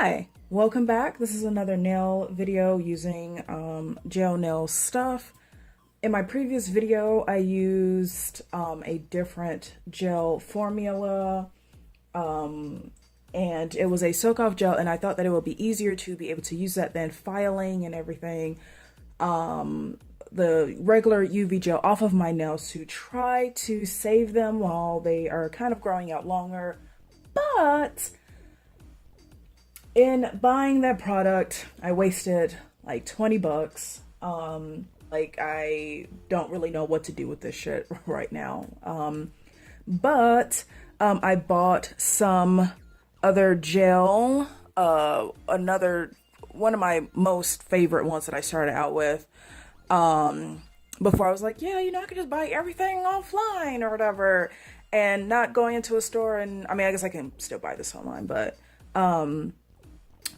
Hi, welcome back. This is another nail video using gel nail stuff. In my previous video, I used a different gel formula and it was a soak off gel, and I thought that it would be easier to be able to use that than filing and everything the regular UV gel off of my nails to try to save them while they are kind of growing out longer. But in buying that product, I wasted like 20 bucks. Like I don't really know what to do with this shit right now. But I bought some other gel, another one of my most favorite ones that I started out with. Before I was like, yeah, I could just buy everything offline or whatever, and not going into a store. And I mean, I guess I can still buy this online, but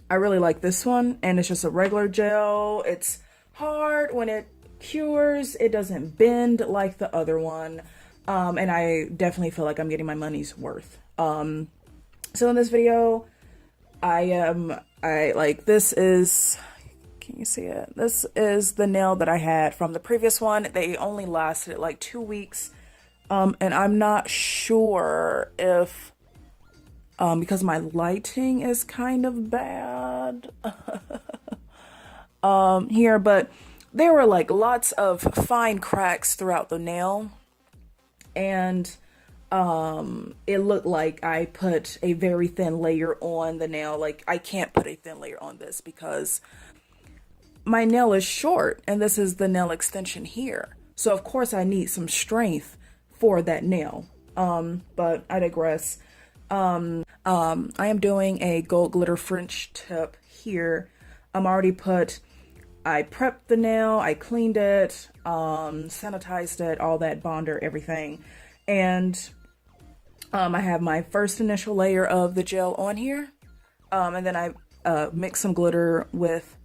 I really like this one, and it's just a regular gel. It's hard when it cures. It doesn't bend like the other one, and I definitely feel like I'm getting my money's worth. So in this video, this is, can you see it? This is the nail that I had from the previous one. They only lasted like 2 weeks, and I'm not sure if because my lighting is kind of bad here, but there were like lots of fine cracks throughout the nail, and it looked like I put a very thin layer on the nail. Like, I can't put a thin layer on this because my nail is short, and this is the nail extension here, so of course I need some strength for that nail. But I digress. I am doing a gold glitter French tip here. I prepped the nail, I cleaned it, sanitized it, all that, bonder, everything. And I have my first initial layer of the gel on here. And then I mix some glitter with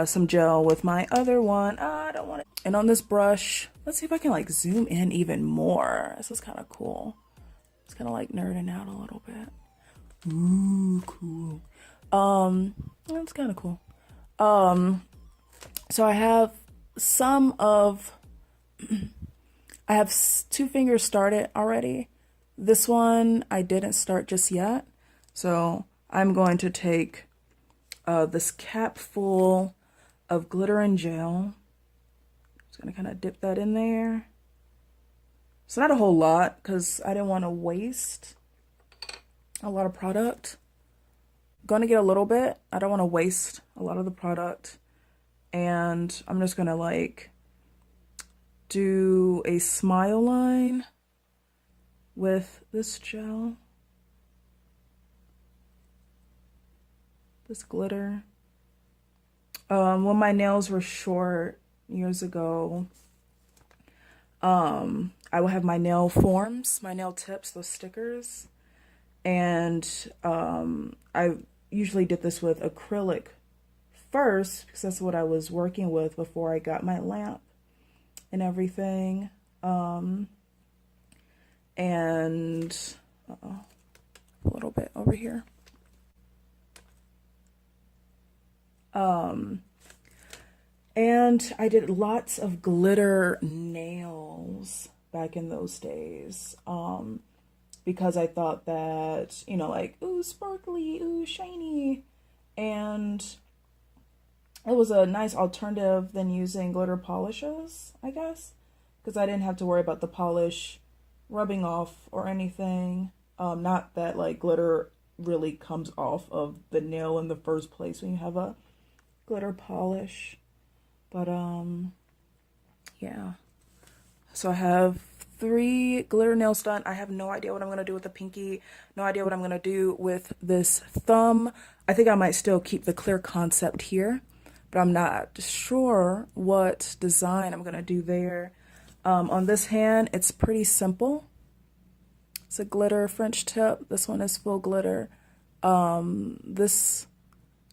some gel with my other one. I don't want it. And on this brush, let's see if I can like zoom in even more. This is kind of cool. It's kind of like nerding out a little bit. Ooh, cool. That's kind of cool. So I have I have 2 fingers started already. This one I didn't start just yet. So I'm going to take this cap full of glitter and gel. Just gonna kind of dip that in there. It's not a whole lot because I didn't want to waste a lot of product. Gonna get a little bit. I don't want to waste a lot of the product. And I'm just gonna like do a smile line with this gel. This glitter. When my nails were short years ago, I will have my nail forms, my nail tips, those stickers, and I usually did this with acrylic first because that's what I was working with before I got my lamp and everything. And a little bit over here. And I did lots of glitter nails back in those days, because I thought that, like, ooh, sparkly, ooh, shiny, and it was a nice alternative than using glitter polishes, I guess, because I didn't have to worry about the polish rubbing off or anything. Not that, like, glitter really comes off of the nail in the first place when you have a glitter polish. But yeah, so I have 3 glitter nails done. I have no idea what I'm gonna do with the pinky, no idea what I'm gonna do with this thumb. I think I might still keep the clear concept here, but I'm not sure what design I'm gonna do there. On this hand, it's pretty simple. It's a glitter French tip. This one is full glitter. This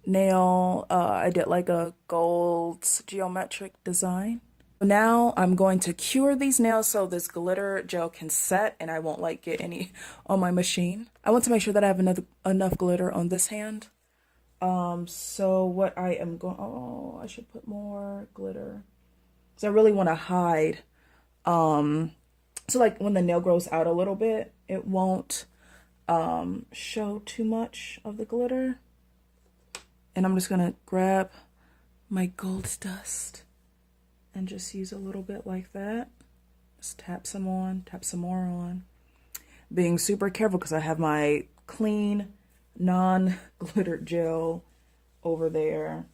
nail, I did like a gold geometric design. Now I'm going to cure these nails so this glitter gel can set and I won't like get any on my machine. I want to make sure that I have enough glitter on this hand So what I am going, oh, I should put more glitter. So I really want to hide. So like when the nail grows out a little bit, it won't show too much of the glitter. And I'm just gonna grab my gold dust and just use a little bit like that. Just tap some on, tap some more on. Being super careful because I have my clean, non-glittered gel over there.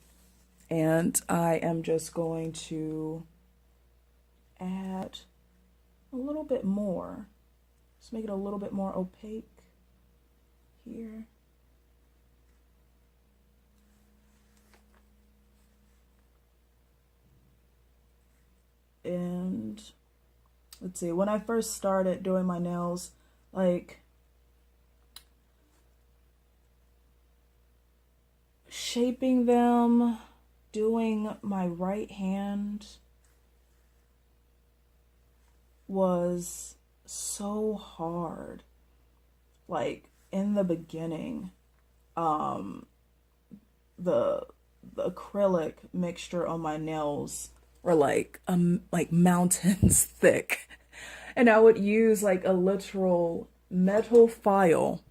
And I am just going to add a little bit more. Just make it a little bit more opaque here. And let's see, when I first started doing my nails, like shaping them, doing my right hand was so hard. Like in the beginning, the acrylic mixture on my nails were like mountains thick. And I would use like a literal metal file.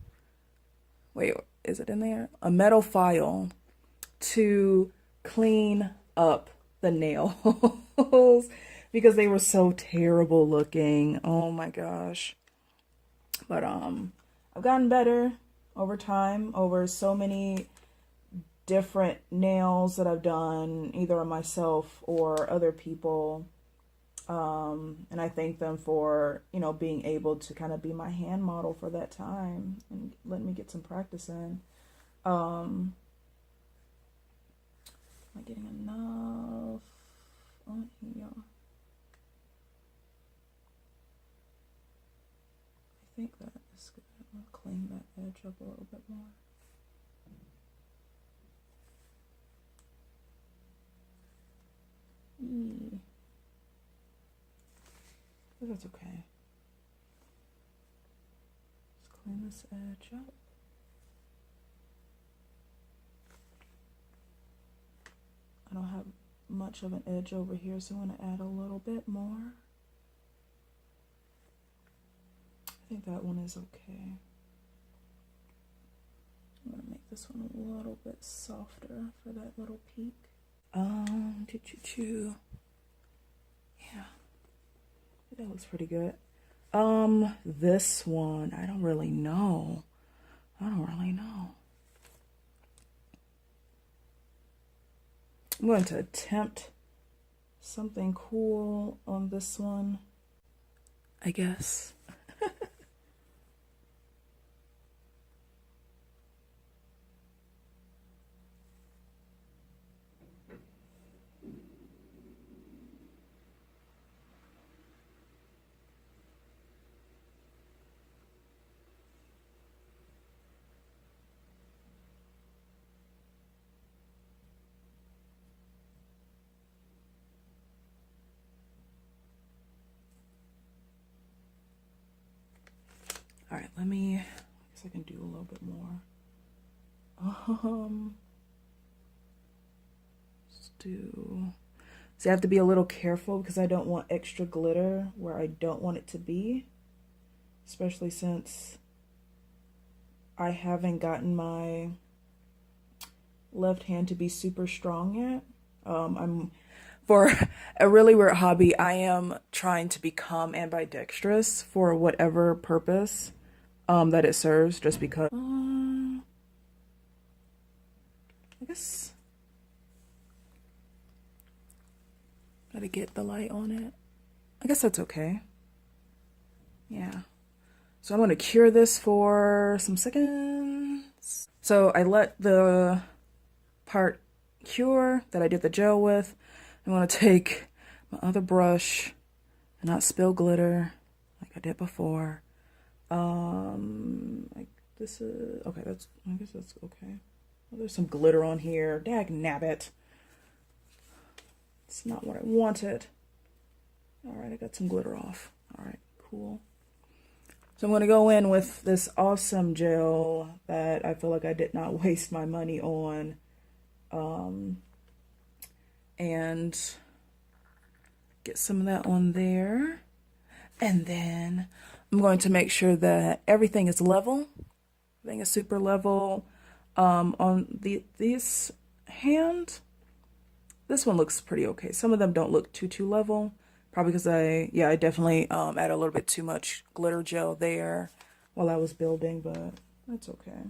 Wait, is it in there? A metal file to clean up the nails because they were so terrible looking. Oh my gosh. But I've gotten better over time, over so many different nails that I've done either on myself or other people. And I thank them for, you know, being able to kind of be my hand model for that time and letting me get some practice in. Am I getting enough on here? I think that is good. I'm gonna clean that edge up a little bit more. But that's okay. Let's clean this edge up. I don't have much of an edge over here, so I'm going to add a little bit more. I think that one is okay. I'm going to make this one a little bit softer for that little peak. Yeah. That looks pretty good. This one, I don't really know. I'm going to attempt something cool on this one, I guess. All right, I guess I can do a little bit more. See, I have to be a little careful because I don't want extra glitter where I don't want it to be, especially since I haven't gotten my left hand to be super strong yet. For a really weird hobby, I am trying to become ambidextrous for whatever purpose that it serves, just because I guess gotta get the light on it. I guess that's okay. Yeah. So I'm gonna cure this for some seconds. So I let the part cure that I did the gel with. I'm gonna take my other brush and not spill glitter like I did before. Like this is okay. I guess that's okay. Well, there's some glitter on here. Dag nabbit. It's not what I wanted. All right, I got some glitter off. All right, cool. So I'm going to go in with this awesome gel that I feel like I did not waste my money on. And get some of that on there. And then I'm going to make sure that everything is level. Everything is super level. On this hand, this one looks pretty okay. Some of them don't look too level. Probably because I definitely added a little bit too much glitter gel there while I was building, but that's okay.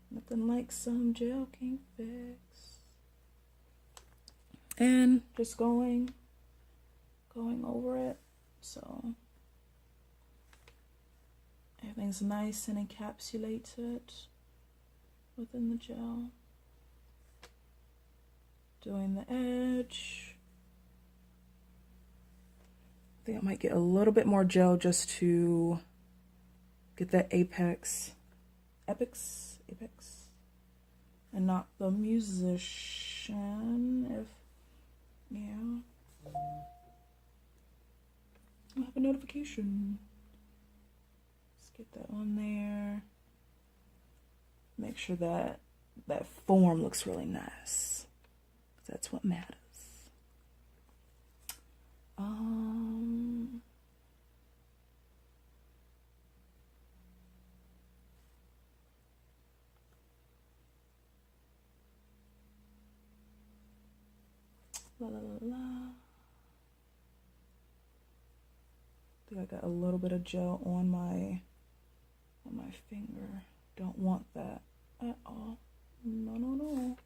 Nothing like some gel can't fix. And just going over it. So everything's nice and encapsulated within the gel. Doing the edge. I think I might get a little bit more gel just to get that apex, and not the musician. I have a notification. Let's get that on there. Make sure that that form looks really nice. That's what matters. La la la la. I think I got a little bit of gel on my finger. Don't want that at all. No.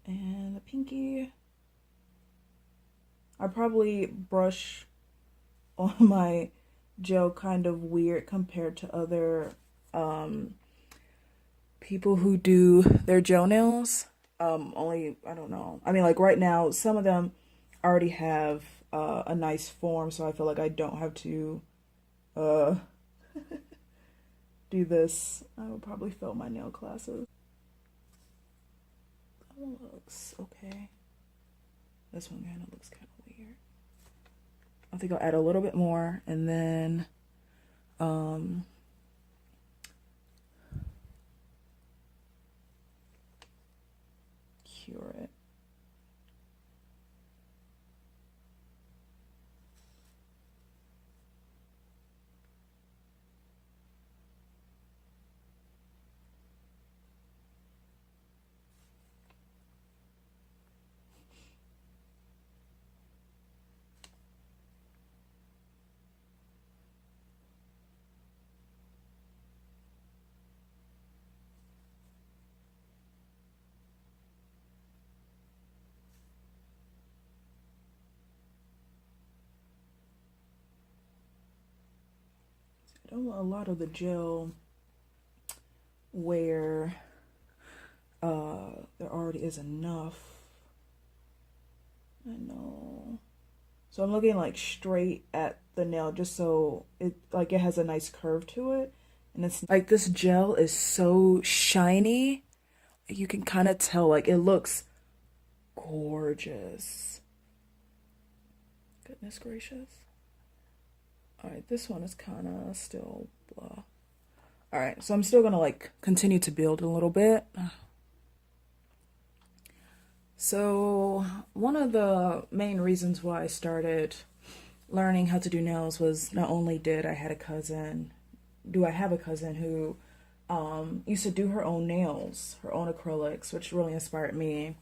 And the pinky. I probably brush on my gel kind of weird compared to other people who do their gel nails. Only, I don't know. I mean, like right now, some of them already have a nice form, so I feel like I don't have to do this. I would probably fail my nail classes. That one looks okay. This one kind of looks kind of weird. I think I'll add a little bit more and then cure it. I don't want a lot of the gel where there already is enough. I know. So I'm looking like straight at the nail just so it has a nice curve to it. And it's like this gel is so shiny. You can kind of tell, like, it looks gorgeous. Goodness gracious. Alright, this one is kind of still blah. Alright, so I'm still going to like continue to build a little bit. So one of the main reasons why I started learning how to do nails was not only did I have a cousin who used to do her own nails, her own acrylics, which really inspired me.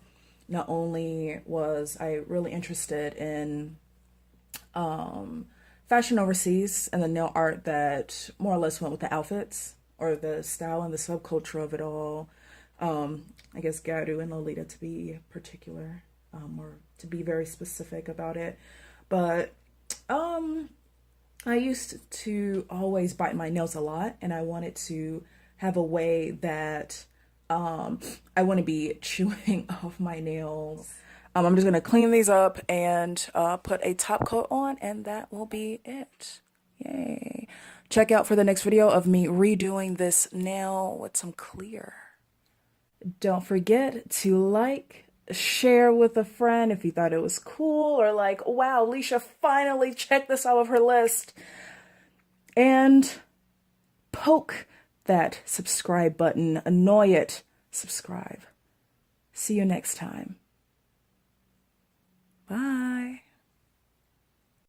Not only was I really interested in fashion overseas and the nail art that more or less went with the outfits or the style and the subculture of it all. I guess Garu and Lolita to be particular, or to be very specific about it. But I used to always bite my nails a lot, and I wanted to have a way that I want to be chewing off my nails. I'm just going to clean these up and put a top coat on, and that will be it. Yay. Check out for the next video of me redoing this nail with some clear. Don't forget to like, share with a friend if you thought it was cool, or like, wow, Alicia finally checked this off of her list. And poke that subscribe button, annoy it, subscribe. See you next time.